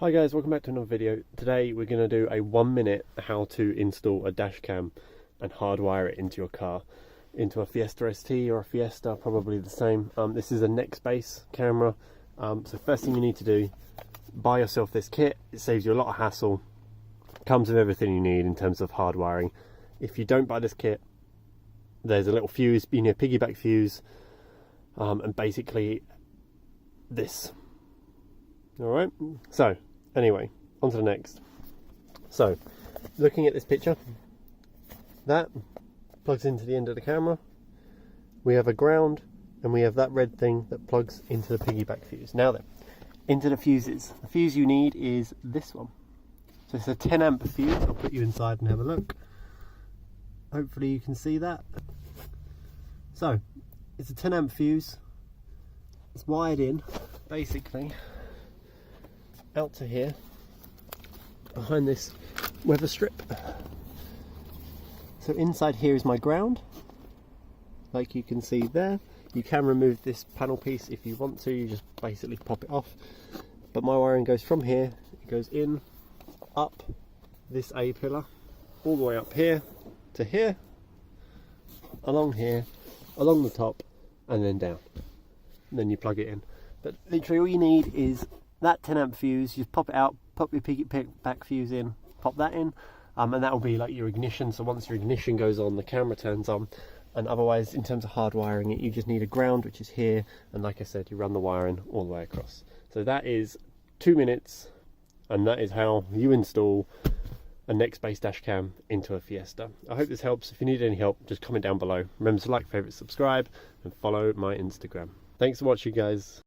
Hi guys, welcome back to another video. Today we're going to do a 1 minute how to install a dash cam and hardwire it into your car, into a Fiesta ST or a Fiesta, probably the same. This is a Nextbase camera, so first thing you need to do, buy yourself this kit. It saves you a lot of hassle, comes with everything you need in terms of hardwiring. If you don't buy this kit, there's a little fuse, Piggyback fuse, and basically this. Alright, so anyway, on to the next. So, looking at this picture, that plugs into the end of the camera. We have a ground, and we have that red thing that plugs into the Piggyback fuse. Now then, into the fuses. The fuse you need is this one. So it's a 10 amp fuse. I'll put you inside and have a look. Hopefully you can see that. So, it's a 10 amp fuse. It's wired in, basically, out to here, behind this weather strip. So inside here is my ground, like you can see there. You can remove this panel piece if you want to, you just basically pop it off. But my wiring goes from here, it goes in, up this A pillar, all the way up here to here, along here, along the top, and then down. And then you plug it in. But literally all you need is that 10 amp fuse. You pop it out, pop your Piggyback fuse in, pop that in, and that will be like your ignition. So once your ignition goes on, the camera turns on. And otherwise, in terms of hardwiring it, you just need a ground, which is here, and like I said, you run the wiring all the way across. So that is 2 minutes, and that is how you install a Nextbase dash cam into a Fiesta. I hope this helps. If you need any help, just comment down below. Remember to like, favorite, subscribe, and follow my Instagram. Thanks for watching, guys.